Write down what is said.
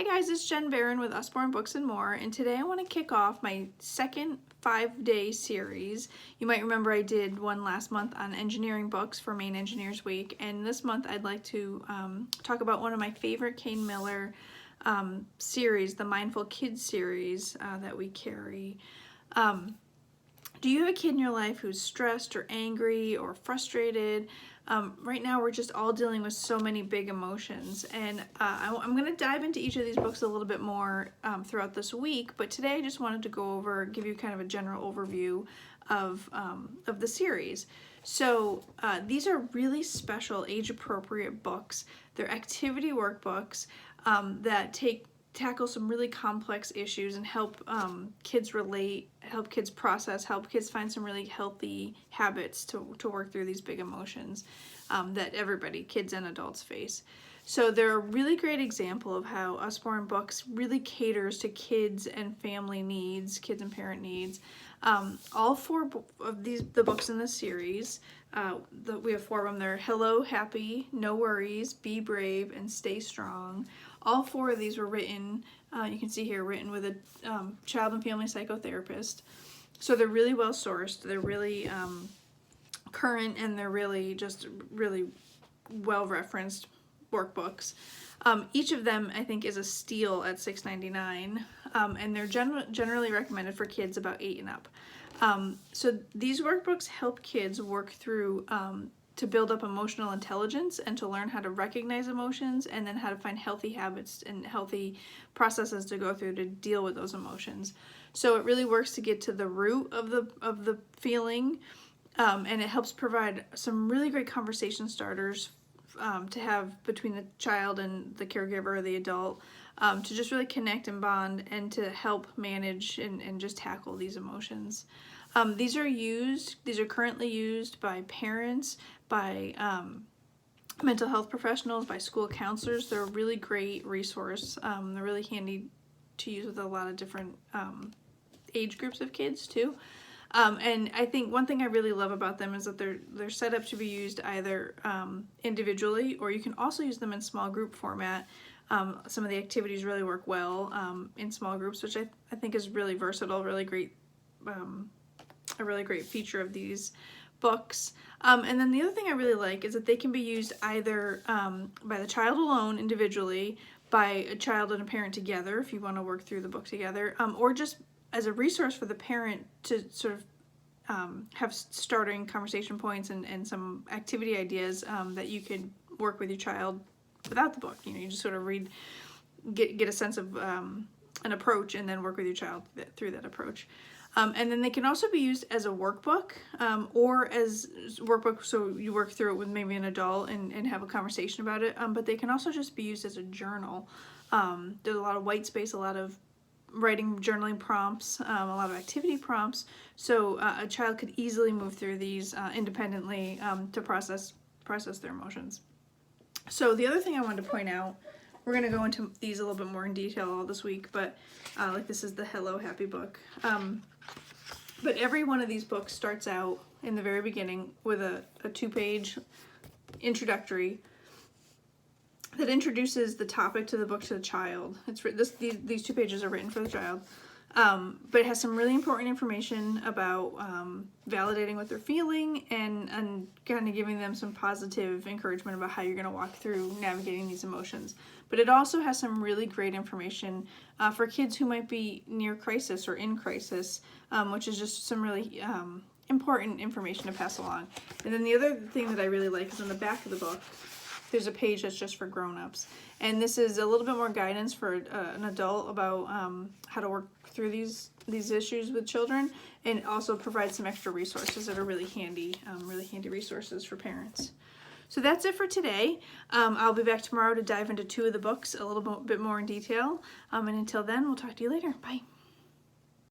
Hi guys, it's Jen Barron with Usborne Books More, and today I want to kick off my second 5-day series. You might remember I did one last month on engineering books for Maine Engineers Week, and this month I'd like to talk about one of my favorite Kane Miller series, the Mindful Kids series that we carry. Do you have a kid in your life who's stressed or angry or frustrated? Right now we're just all dealing with so many big emotions, and I'm going to dive into each of these books a little bit more throughout this week, but today I just wanted to give you kind of a general overview of the series. So these are really special age-appropriate books. They're activity workbooks that tackle some really complex issues and help kids relate, help kids process, help kids find some really healthy habits to work through these big emotions that everybody, kids and adults, face. So they're a really great example of how Usborne Books really caters to kids and family needs, kids and parent needs. All four of the books in this series, we have 4 of them. They're Hello, Happy, No Worries, Be Brave, and Stay Strong. All 4 of these were written, you can see here, written with a child and family psychotherapist. So they're really well sourced, they're really current, and they're really well referenced workbooks. Each of them, I think, is a steal at $6.99, and they're generally recommended for kids about 8 and up. So these workbooks help kids work through to build up emotional intelligence and to learn how to recognize emotions, and then how to find healthy habits and healthy processes to go through to deal with those emotions. So it really works to get to the root of the feeling, and it helps provide some really great conversation starters to have between the child and the caregiver or the adult, to just really connect and bond and to help manage and just tackle these emotions. These are currently used by parents, by mental health professionals, by school counselors. They're a really great resource. They're really handy to use with a lot of different age groups of kids too. And I think one thing I really love about them is that they're set up to be used either individually, or you can also use them in small group format. Some of the activities really work well in small groups, which I think is really versatile, really great, a really great feature of these books. And then the other thing I really like is that they can be used either by the child alone individually, by a child and a parent together if you want to work through the book together, or just as a resource for the parent to sort of have starting conversation points and some activity ideas that you could work with your child without the book. You know, you just sort of read, get a sense of an approach, and then work with your child through that approach. And then they can also be used as a workbook, or as workbook, so you work through it with maybe an adult and have a conversation about it, but they can also just be used as a journal. There's a lot of white space, a lot of writing, journaling prompts, a lot of activity prompts, so a child could easily move through these independently to process their emotions. So the other thing I wanted to point out, we're going to go into these a little bit more in detail all this week, but like this is the Hello Happy book. But every one of these books starts out in the very beginning with a 2-page introductory that introduces the topic to the book to the child. These 2 pages are written for the child, but it has some really important information about validating what they're feeling and kind of giving them some positive encouragement about how you're going to walk through navigating these emotions. But it also has some really great information for kids who might be near crisis or in crisis, which is just some really important information to pass along. And then the other thing that I really like is on the back of the book, there's a page that's just for grown-ups. And this is a little bit more guidance for an adult about how to work through these issues with children, and also provides some extra resources that are really handy resources for parents. So that's it for today. I'll be back tomorrow to dive into 2 of the books a little bit more in detail. And until then, we'll talk to you later. Bye.